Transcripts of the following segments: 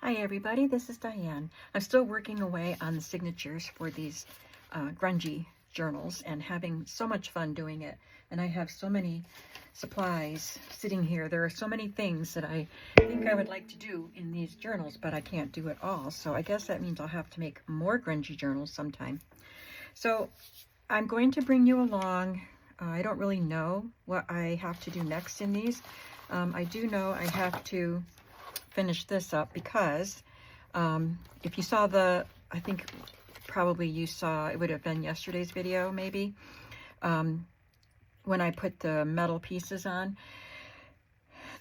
Hi everybody, this is Diane. I'm still working away on the signatures for these grungy journals and having so much fun doing it. And I have so many supplies sitting here. There are so many things that I think I would like to do in these journals, but I can't do it all. So I guess that means I'll have to make more grungy journals sometime. So I'm going to bring you along. I don't really know what I have to do next in these. I do know I have to finish this up because if you saw I think probably you saw, it would have been yesterday's video maybe, when I put the metal pieces on,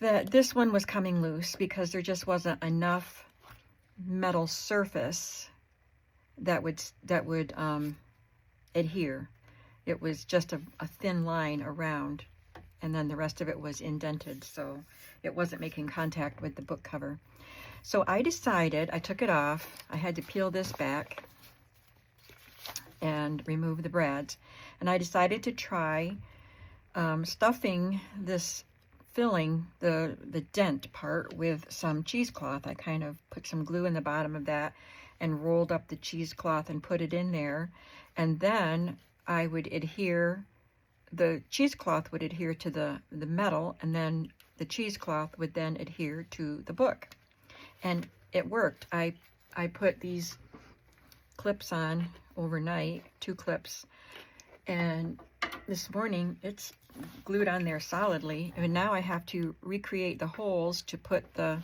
that this one was coming loose because there just wasn't enough metal surface that would adhere. It was just a thin line around, and then the rest of it was indented, so it wasn't making contact with the book cover. So I decided, I took it off, I had to peel this back and remove the brads, and I decided to try stuffing this filling, the dent part, with some cheesecloth. I kind of put some glue in the bottom of that and rolled up the cheesecloth and put it in there, and then I would adhere, the cheesecloth would adhere to the metal, and then the cheesecloth would then adhere to the book. And it worked. I put these clips on overnight, 2 clips, and this morning it's glued on there solidly, and now I have to recreate the holes to put the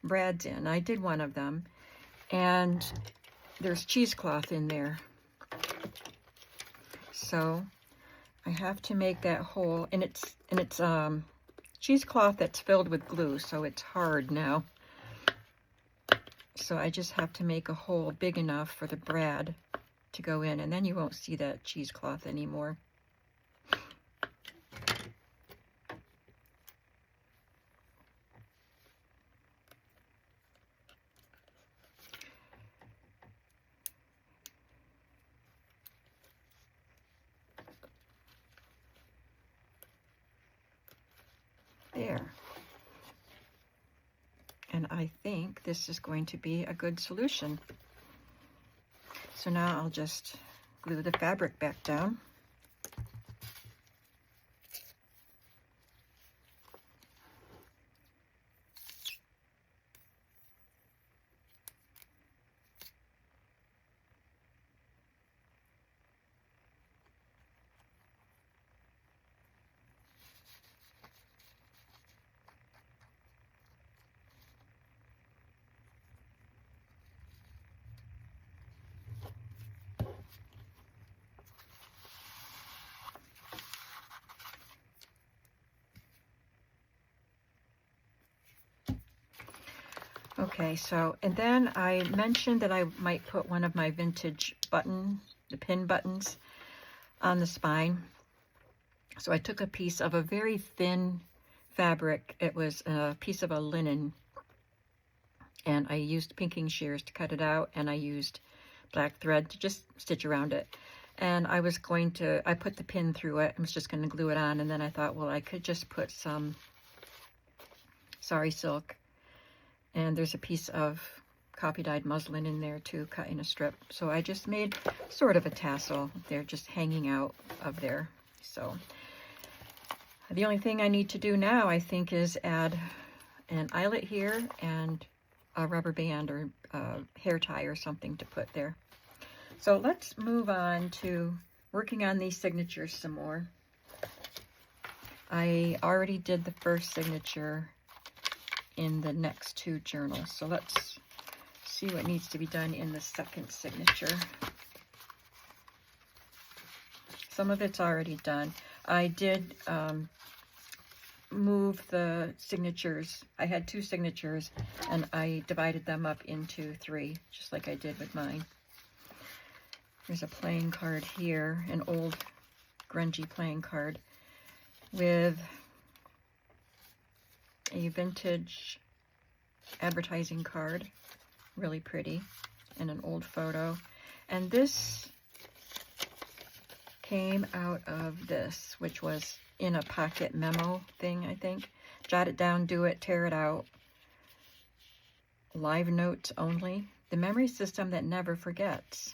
brads in. I did one of them, and there's cheesecloth in there. So I have to make that hole, and it's cheesecloth that's filled with glue, so it's hard now. So I just have to make a hole big enough for the brad to go in, and then you won't see that cheesecloth anymore. There. And I think this is going to be a good solution. So now I'll just glue the fabric back down. Okay, so, and then I mentioned that I might put one of my vintage the pin buttons on the spine. So I took a piece of a very thin fabric. It was a piece of a linen, and I used pinking shears to cut it out, and I used black thread to just stitch around it. And I put the pin through it. I was just going to glue it on, and then I thought, well, I could just put some sari silk. And there's a piece of copy dyed muslin in there too, cut in a strip. So I just made sort of a tassel. They're just hanging out of there. So the only thing I need to do now, I think, is add an eyelet here and a rubber band or hair tie or something to put there. So let's move on to working on these signatures some more. I already did the first signature in the next 2 journals. So let's see what needs to be done in the second signature. Some of it's already done. I did move the signatures. I had 2 signatures, and I divided them up into 3, just like I did with mine. There's a playing card here, an old grungy playing card with a vintage advertising card, really pretty, and an old photo. And this came out of this, which was in a pocket memo thing, I think. Jot it down, do it, tear it out. live notes only. The memory system that never forgets.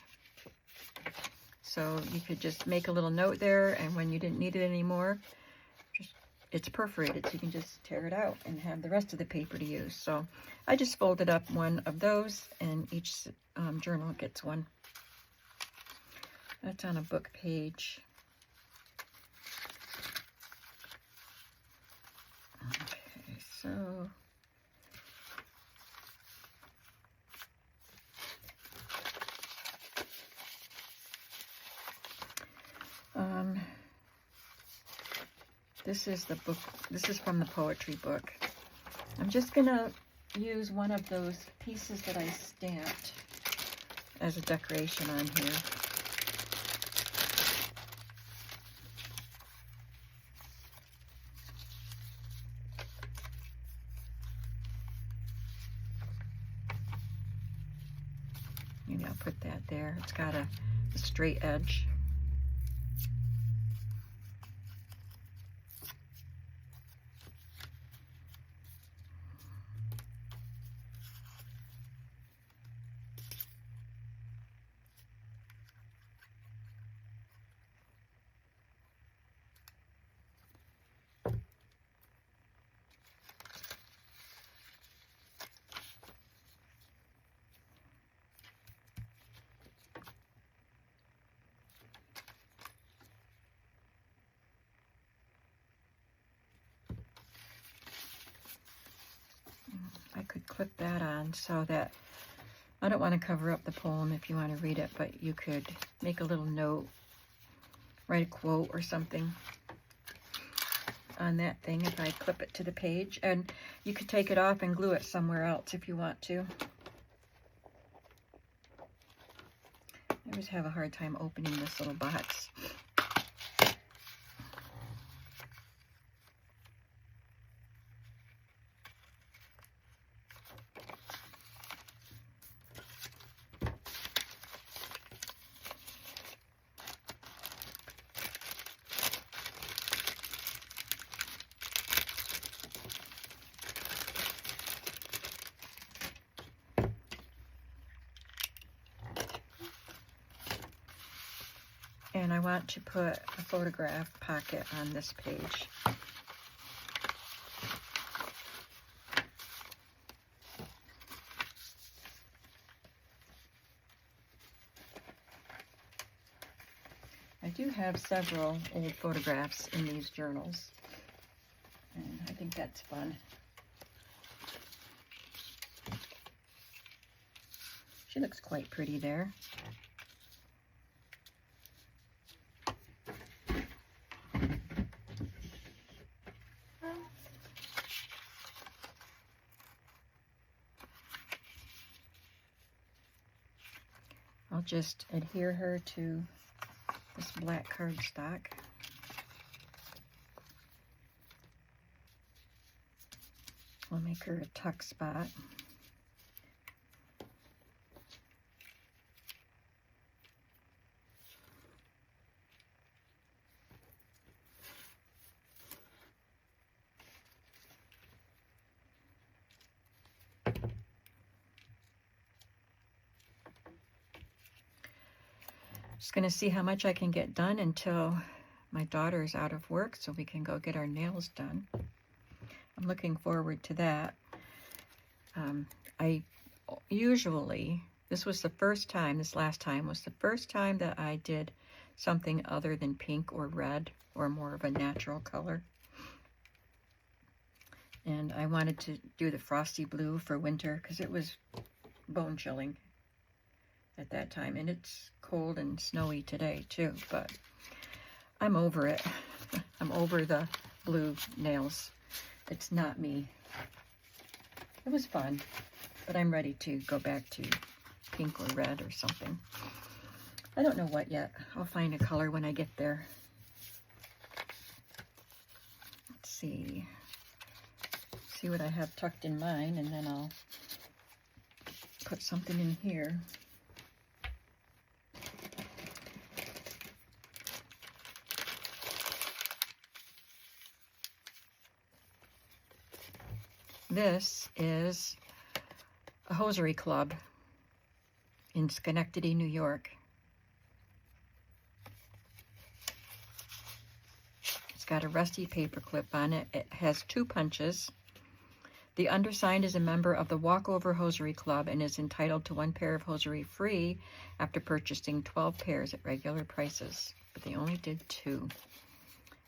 So you could just make a little note there, and when you didn't need it anymore, it's perforated, so you can just tear it out and have the rest of the paper to use. So I just folded up one of those, and each journal gets one. That's on a book page. Okay, so this is the book. This is from the poetry book. I'm just gonna use one of those pieces that I stamped as a decoration on here. Maybe I'll put that there. It's got a straight edge. I could clip that on so that I don't want to cover up the poem if you want to read it, but you could make a little note, write a quote or something on that thing if I clip it to the page. And you could take it off and glue it somewhere else if you want to. I always have a hard time opening this little box. And I want to put a photograph pocket on this page. I do have several old photographs in these journals, and I think that's fun. She looks quite pretty there. I'll just adhere her to this black cardstock. I'll make her a tuck spot. Just going to see how much I can get done until my daughter's out of work so we can go get our nails done. I'm looking forward to that. I usually, this was the first time, this last time was the first time that I did something other than pink or red or more of a natural color. And I wanted to do the frosty blue for winter because it was bone chilling at that time, and it's cold and snowy today too, but I'm over it. I'm over the blue nails. It's not me. It was fun, but I'm ready to go back to pink or red or something. I don't know what yet. I'll find a color when I get there. Let's see what I have tucked in mine, and then I'll put something in here. This is hosiery club in Schenectady, New York. It's got a rusty paper clip on it. It has 2 punches. The undersigned is a member of the Walkover Hosiery Club and is entitled to 1 pair of hosiery free after purchasing 12 pairs at regular prices. But they only did 2.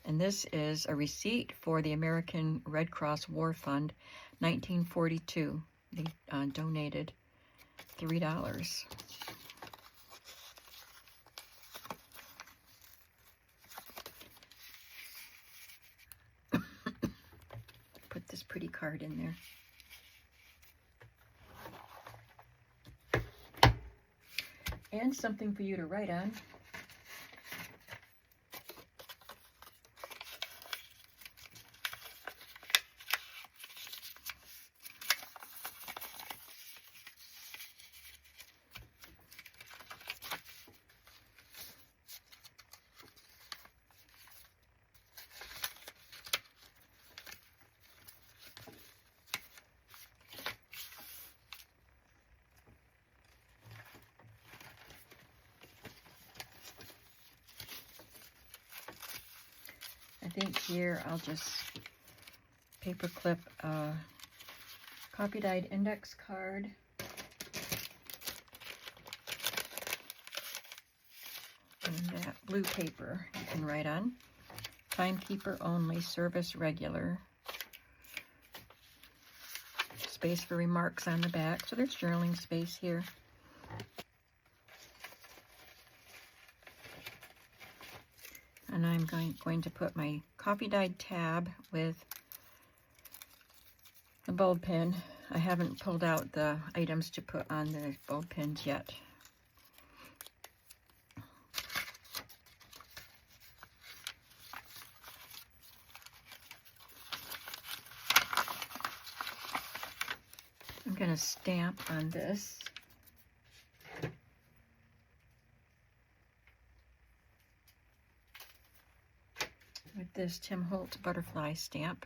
And this is a receipt for the American Red Cross War Fund, 1942. They donated $3. Put this pretty card in there. And something for you to write on. I think here I'll just paper clip a copy dyed index card. And that blue paper you can write on. Timekeeper only, service regular. Space for remarks on the back. So there's journaling space here. And I'm going to put my coffee dyed tab with the bulb pin. I haven't pulled out the items to put on the bulb pins yet. I'm going to stamp on this. With this Tim Holtz butterfly stamp.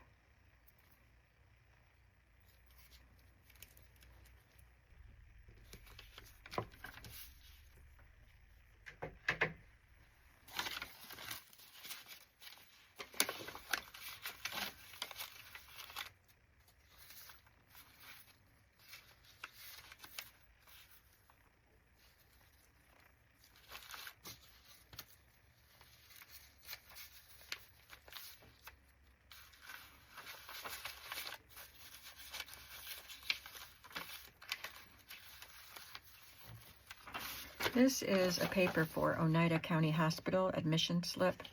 This is a paper for Oneida County Hospital admission slip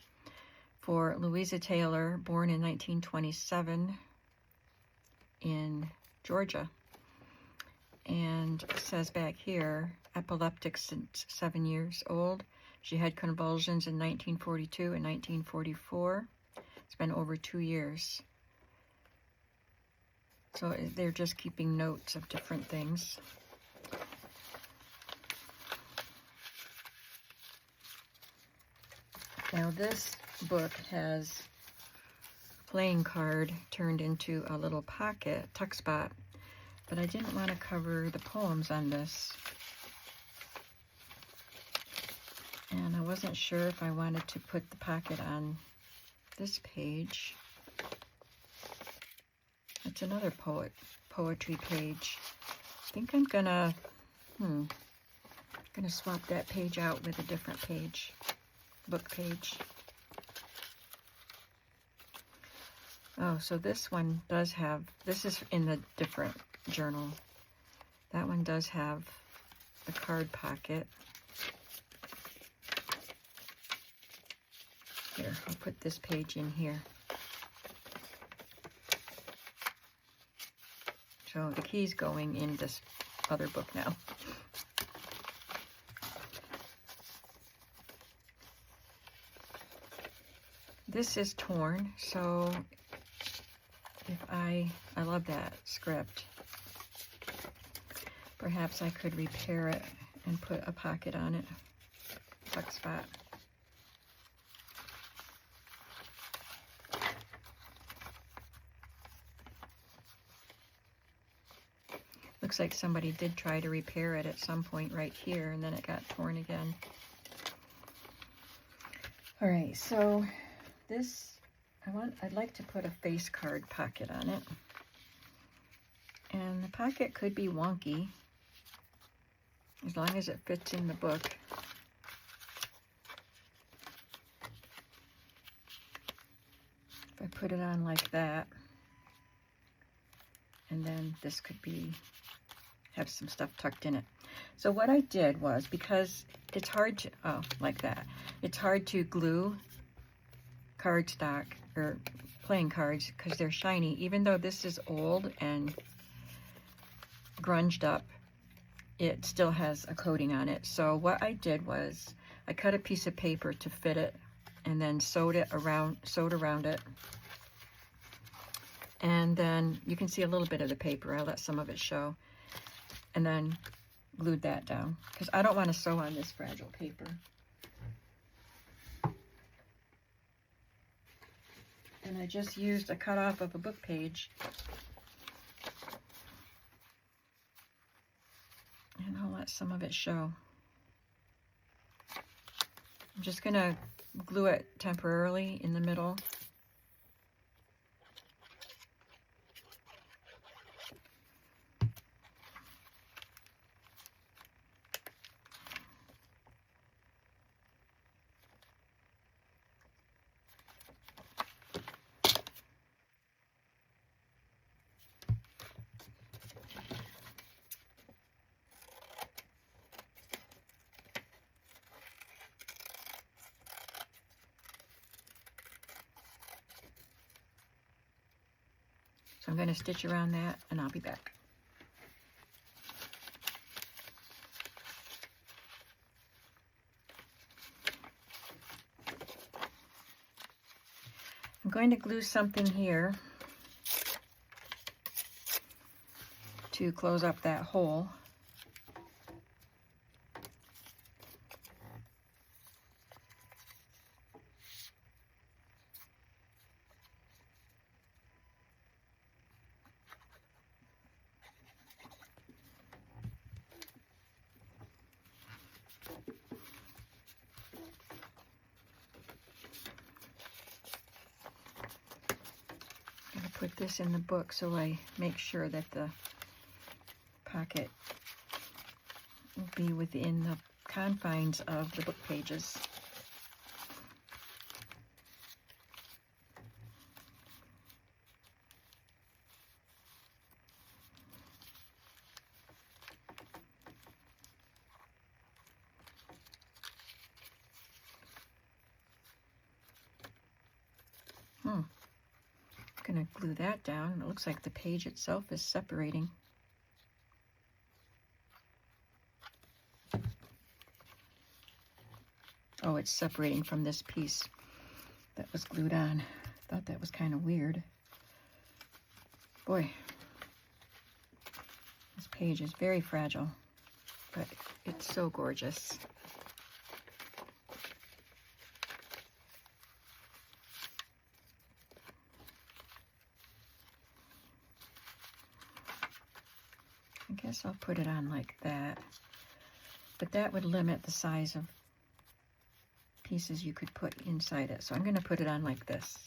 for Louisa Taylor, born in 1927 in Georgia. And it says back here, epileptic since 7 years old. She had convulsions in 1942 and 1944. It's been over 2 years. So they're just keeping notes of different things. Now this book has a playing card turned into a little pocket, tuck spot, but I didn't want to cover the poems on this. And I wasn't sure if I wanted to put the pocket on this page. It's another poetry page. I think I'm gonna swap that page out with a different page. Book page. Oh, so this one does have, this is in the different journal. That one does have the card pocket. Here, I'll put this page in here. So the key's going in this other book now. This is torn, so if I love that script. Perhaps I could repair it and put a pocket on it, tuck spot. Looks like somebody did try to repair it at some point right here, and then it got torn again. All right, so this, I'd like to put a face card pocket on it. And the pocket could be wonky, as long as it fits in the book. If I put it on like that, and then this could have some stuff tucked in it. So what I did was, because it's hard to, like that, it's hard to glue cardstock or playing cards because they're shiny. Even though this is old and grunged up, it still has a coating on it. So what I did was I cut a piece of paper to fit it and then sewed around it. And then you can see a little bit of the paper. I let some of it show. And then glued that down because I don't want to sew on this fragile paper. And I just used a cutoff of a book page. And I'll let some of it show. I'm just going to glue it temporarily in the middle. So I'm going to stitch around that and I'll be back. I'm going to glue something here to close up that hole. Put this in the book so I make sure that the pocket will be within the confines of the book pages. Going to glue that down. It looks like the page itself is separating. Oh, it's separating from this piece that was glued on. I thought that was kind of weird. Boy, this page is very fragile, but it's so gorgeous. I guess I'll put it on like that, but that would limit the size of pieces you could put inside it. So I'm going to put it on like this.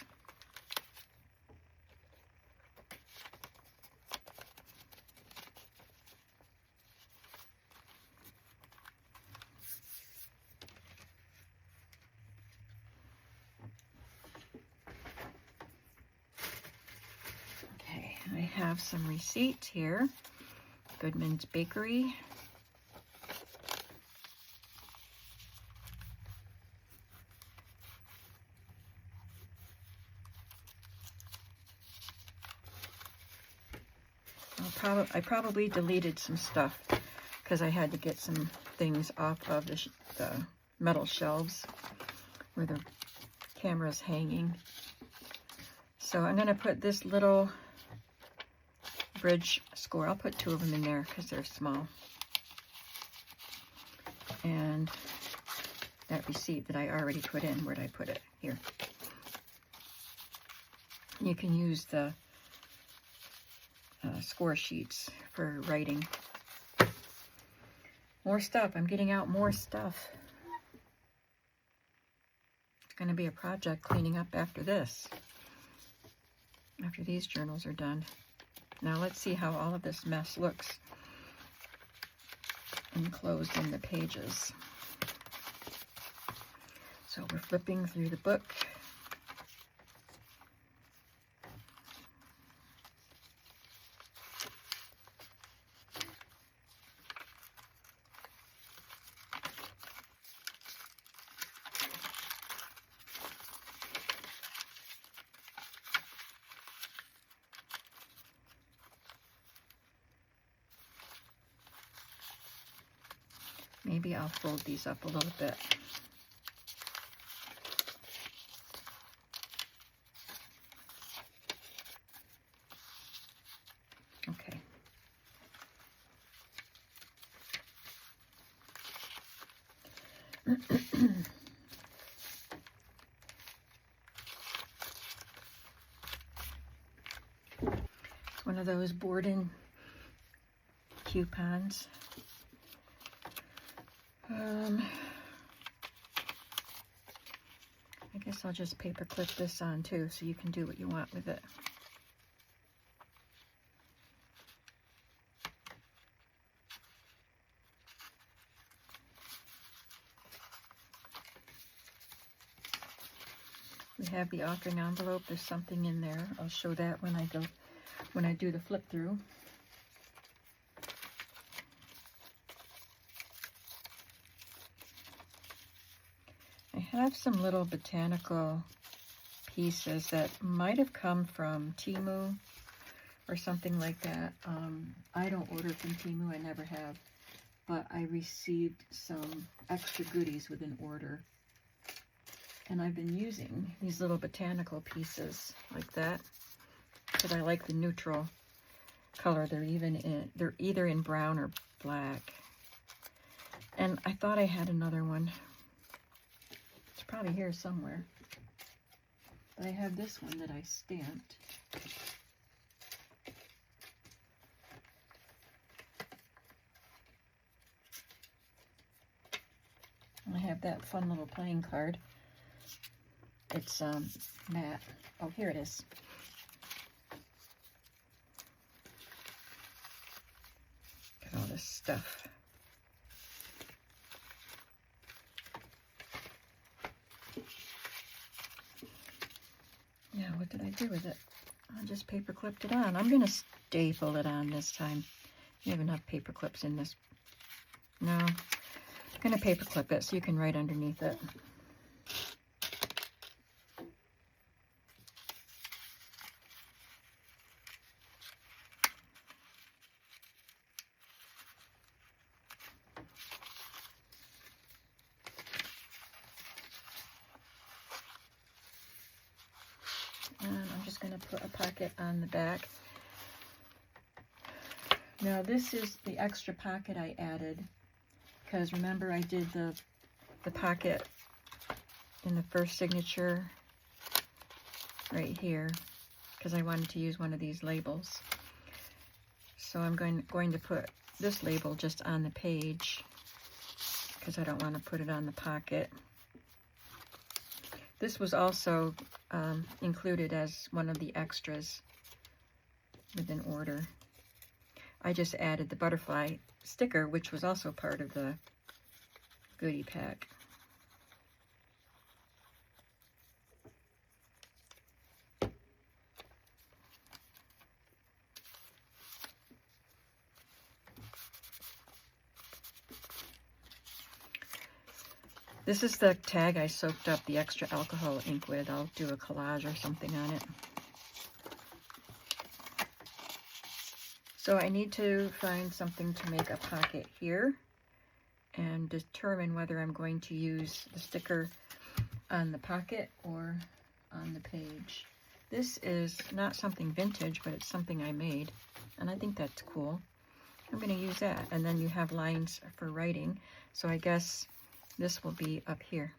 Okay, I have some receipts here. Goodman's Bakery. I probably deleted some stuff because I had to get some things off of the metal shelves where the camera's hanging. So I'm going to put this little bridge score. I'll put 2 of them in there because they're small. And that receipt that I already put in, where'd I put it? Here. You can use the score sheets for writing. More stuff. I'm getting out more stuff. It's going to be a project cleaning up after this, after these journals are done. Now let's see how all of this mess looks enclosed in the pages. So we're flipping through the book. Maybe I'll fold these up a little bit. Okay. It's one of those board-in coupons. I guess I'll just paper clip this on too, so you can do what you want with it. We have the authoring envelope. There's something in there. I'll show that when I do the flip through. I have some little botanical pieces that might have come from Temu or something like that. I don't order from Temu, I never have, but I received some extra goodies with an order. And I've been using these little botanical pieces like that because I like the neutral color. They're either in brown or black. And I thought I had another one. It's probably here somewhere. But I have this one that I stamped. I have that fun little playing card. It's matte. Oh, here it is. Got all this stuff. Yeah, what did I do with it? I just paper clipped it on. I'm going to staple it on this time. You have enough paper clips in this. No, I'm going to paper clip it so you can write underneath it. And I'm just going to put a pocket on the back. Now this is the extra pocket I added because remember I did the pocket in the first signature right here because I wanted to use one of these labels. So I'm going to put this label just on the page because I don't want to put it on the pocket. This was also included as one of the extras with an order. I just added the butterfly sticker, which was also part of the goodie pack. This is the tag I soaked up the extra alcohol ink with. I'll do a collage or something on it. So I need to find something to make a pocket here and determine whether I'm going to use the sticker on the pocket or on the page. This is not something vintage, but it's something I made, and I think that's cool. I'm going to use that, and then you have lines for writing, so I guess this will be up here.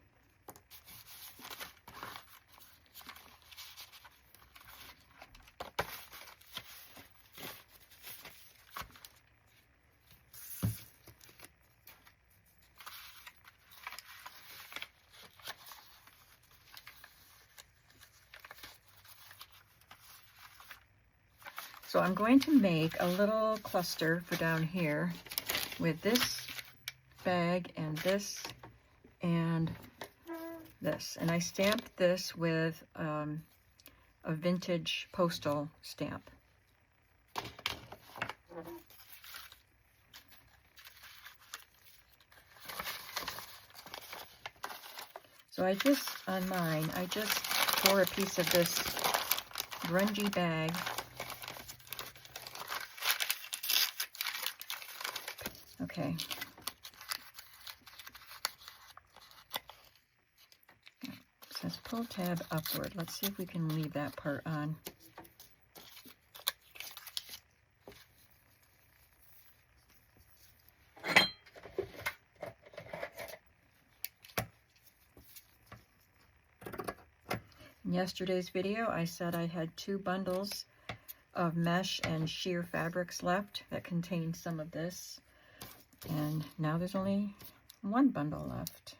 So I'm going to make a little cluster for down here with this bag and this and this. And I stamped this with a vintage postal stamp. So I just, on mine, I just tore a piece of this grungy bag. Okay. It says pull tab upward. Let's see if we can leave that part on. In yesterday's video, I said I had 2 bundles of mesh and sheer fabrics left that contained some of this. And now there's only 1 bundle left.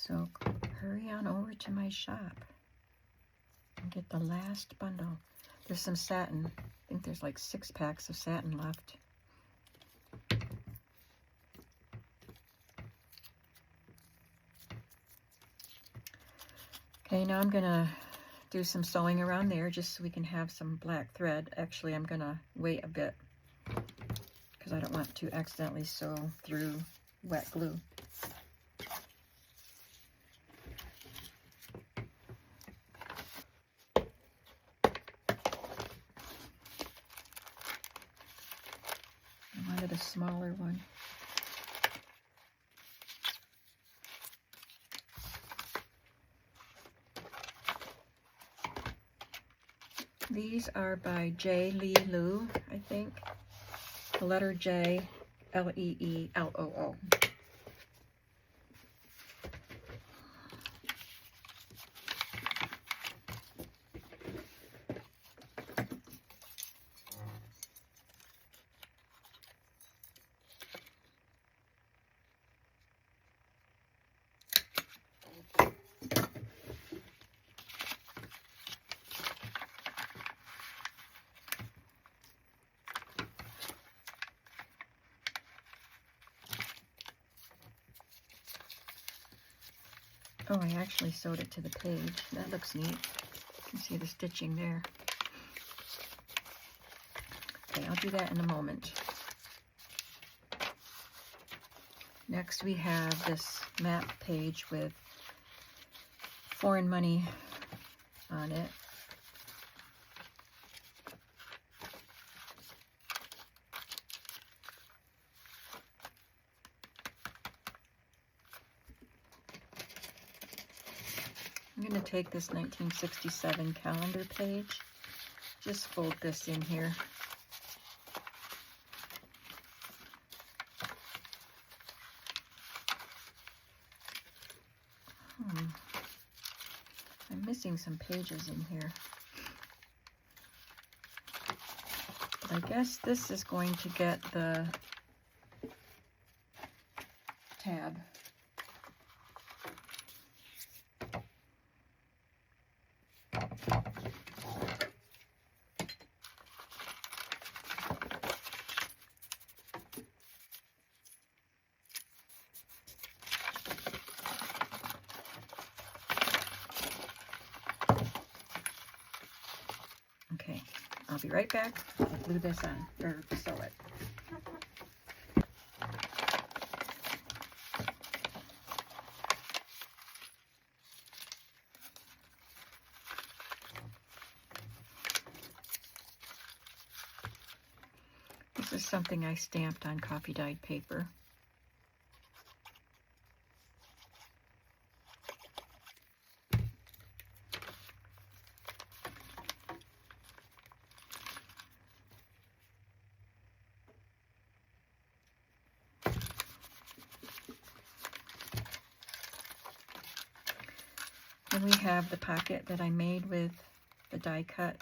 So hurry on over to my shop and get the last bundle. There's some satin. I think there's like 6 packs of satin left. Okay, now I'm gonna do some sewing around there just so we can have some black thread. Actually, I'm gonna wait a bit because I don't want to accidentally sew through wet glue. I wanted a smaller one. These are by J. Lee Loo, I think. The letter J, L-E-E-L-O-O. Oh, I actually sewed it to the page. That looks neat. You can see the stitching there. Okay, I'll do that in a moment. Next we have this map page with foreign money on it. I'm going to take this 1967 calendar page, just fold this in here. I'm missing some pages in here. But I guess this is going to get the tab. Okay, I'll be right back. I'll glue this on, or sew it. This is something I stamped on coffee dyed paper. And we have the pocket that I made with the die cut.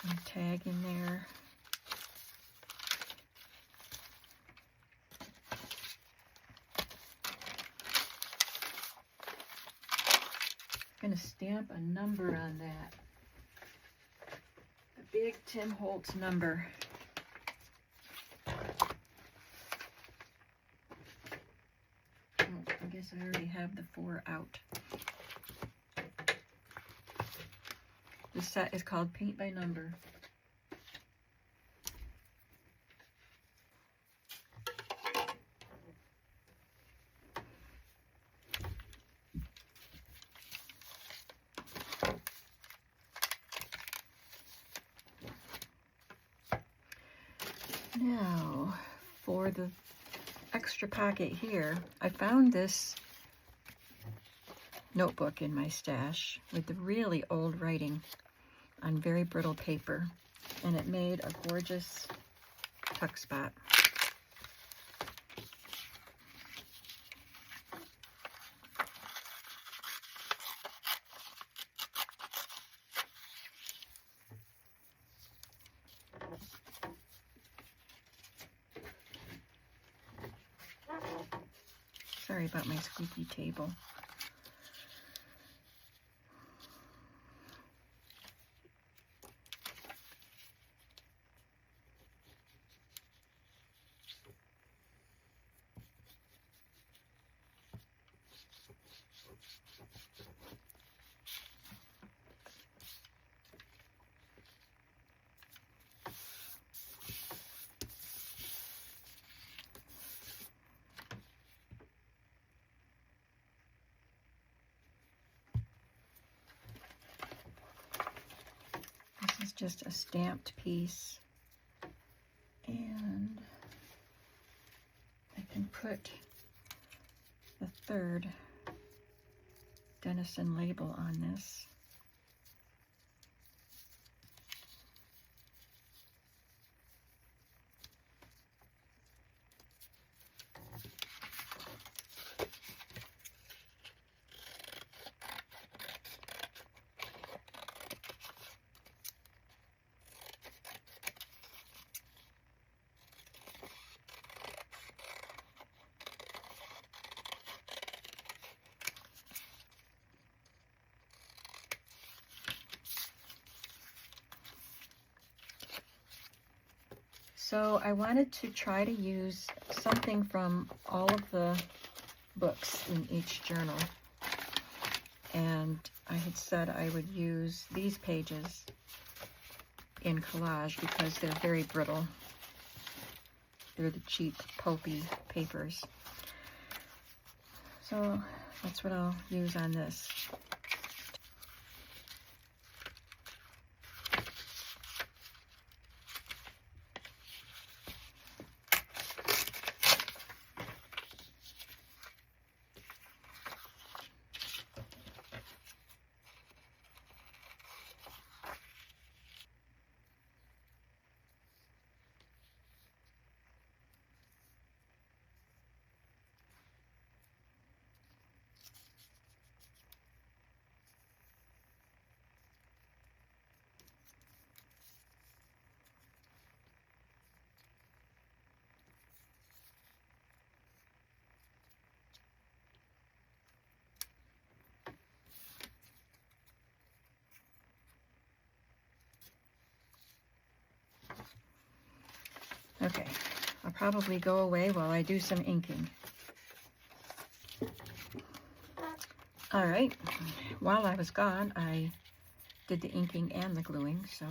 And tag in there. I'm going to stamp a number on that. A big Tim Holtz number. Oh, I guess I already have the 4 out. This set is called Paint by Number. Now, for the extra pocket here, I found this notebook in my stash with the really old writing on very brittle paper, and it made a gorgeous tuck spot. Sorry about my squeaky table. This is just a stamped piece, and I can put the 3rd Denison label on this. So I wanted to try to use something from all of the books in each journal. And I had said I would use these pages in collage because they're very brittle. They're the cheap, pulpy papers. So that's what I'll use on this. Okay, I'll probably go away while I do some inking. All right, while I was gone, I did the inking and the gluing, so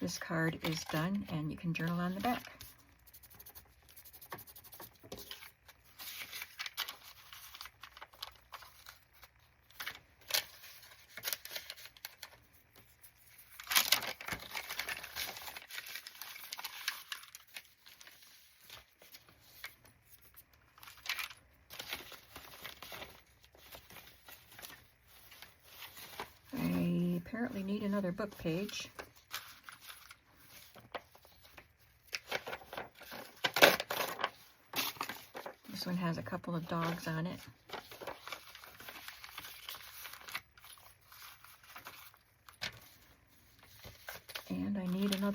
this card is done, and you can journal on the back. I apparently need another book page. This one has a couple of dogs on it.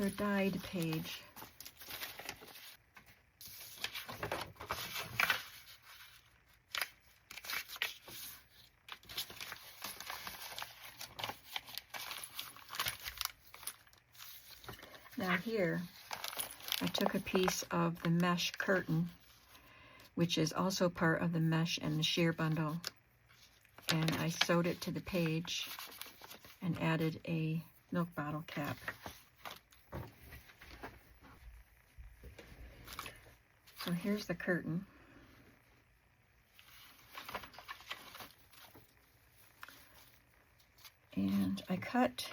another dyed page. Now here, I took a piece of the mesh curtain, which is also part of the mesh and the sheer bundle, and I sewed it to the page and added a milk bottle cap. So here's the curtain. And I cut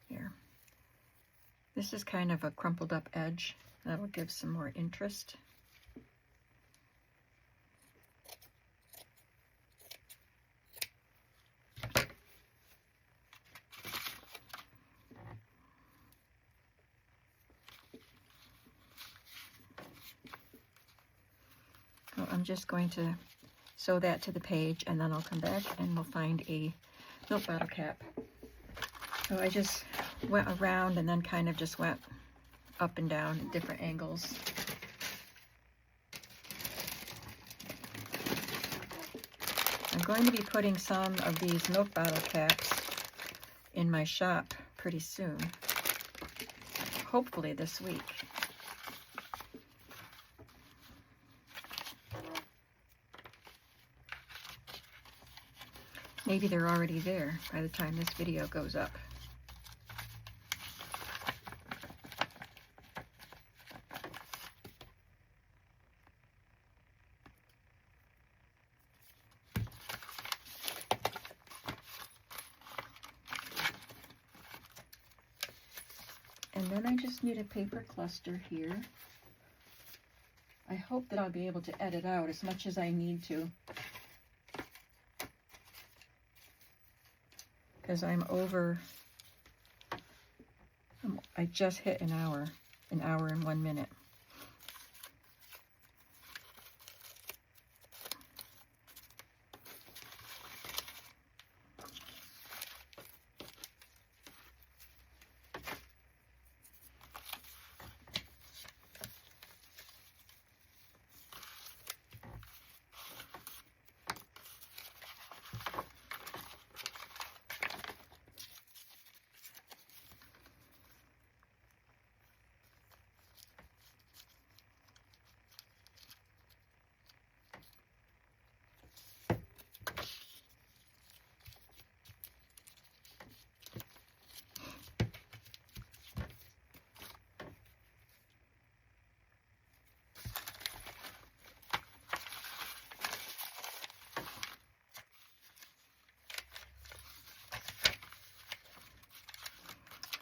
here. This is kind of a crumpled up edge. That'll give some more interest. So I'm just going to sew that to the page, and then I'll come back and we'll find a milk bottle cap. So I just went around and then kind of just went up and down at different angles. I'm going to be putting some of these milk bottle caps in my shop pretty soon, hopefully this week. Maybe they're already there by the time this video goes up. And then I just need a paper cluster here. I hope that I'll be able to edit out as much as I need to, because I'm over, I just hit an hour and 1 minute.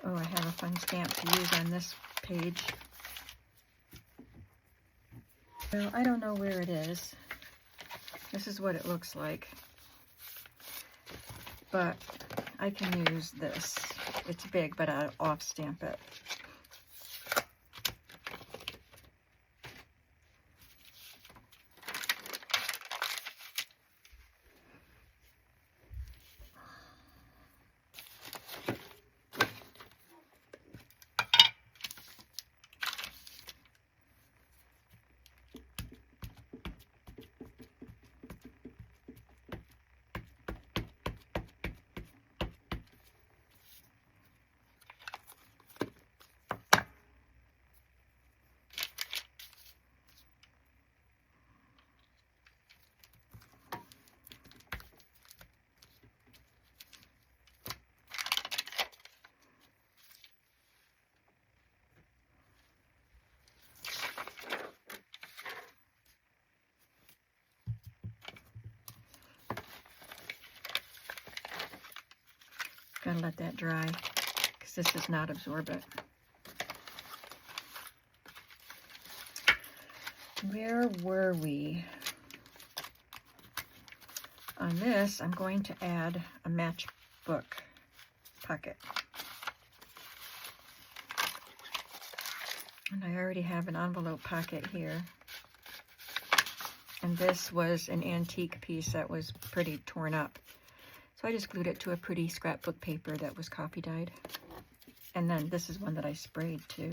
Oh, I have a fun stamp to use on this page. Well, I don't know where it is. This is what it looks like. But I can use this. It's big, but I'll off stamp it. Gotta let that dry, because this does not absorb it. Where were we? On this, I'm going to add a matchbook pocket. And I already have an envelope pocket here. And this was an antique piece that was pretty torn up. So I just glued it to a pretty scrapbook paper that was copy dyed. And then this is one that I sprayed too.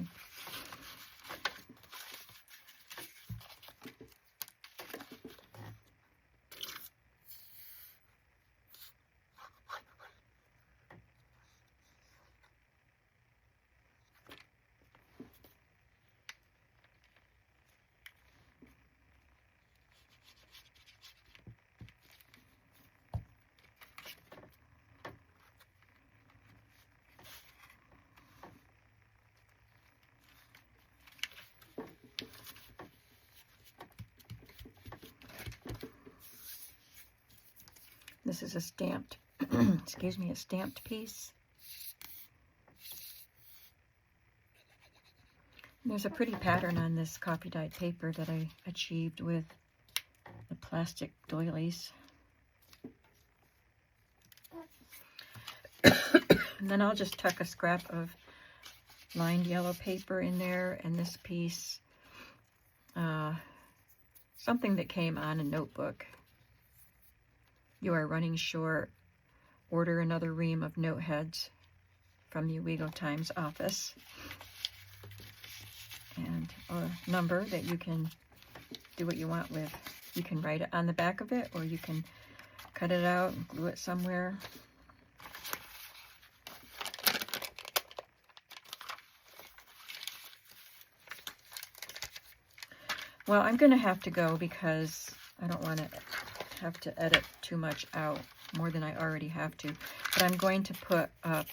This is a stamped, excuse me, a stamped piece. There's a pretty pattern on this copy dyed paper that I achieved with the plastic doilies. And then I'll just tuck a scrap of lined yellow paper in there, and this piece, something that came on a notebook. You are running short. Order another ream of note heads from the Owego Times office. And a number that you can do what you want with. You can write it on the back of it, or you can cut it out and glue it somewhere. Well, I'm going to have to go because I don't want to have to edit too much out, more than I already have to. But I'm going to put a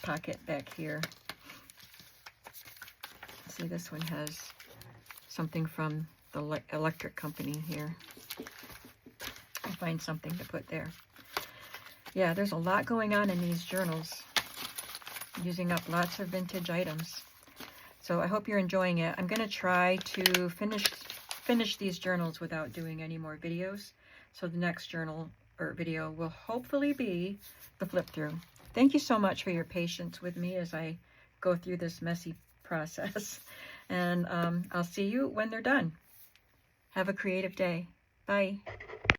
pocket back here. See, this one has something from the electric company here. I'll find something to put there. Yeah, there's a lot going on in these journals, using up lots of vintage items. So I hope you're enjoying it. I'm going to try to finish these journals without doing any more videos. So the next journal or video will hopefully be the flip through. Thank you so much for your patience with me as I go through this messy process. And I'll see you when they're done. Have a creative day. Bye.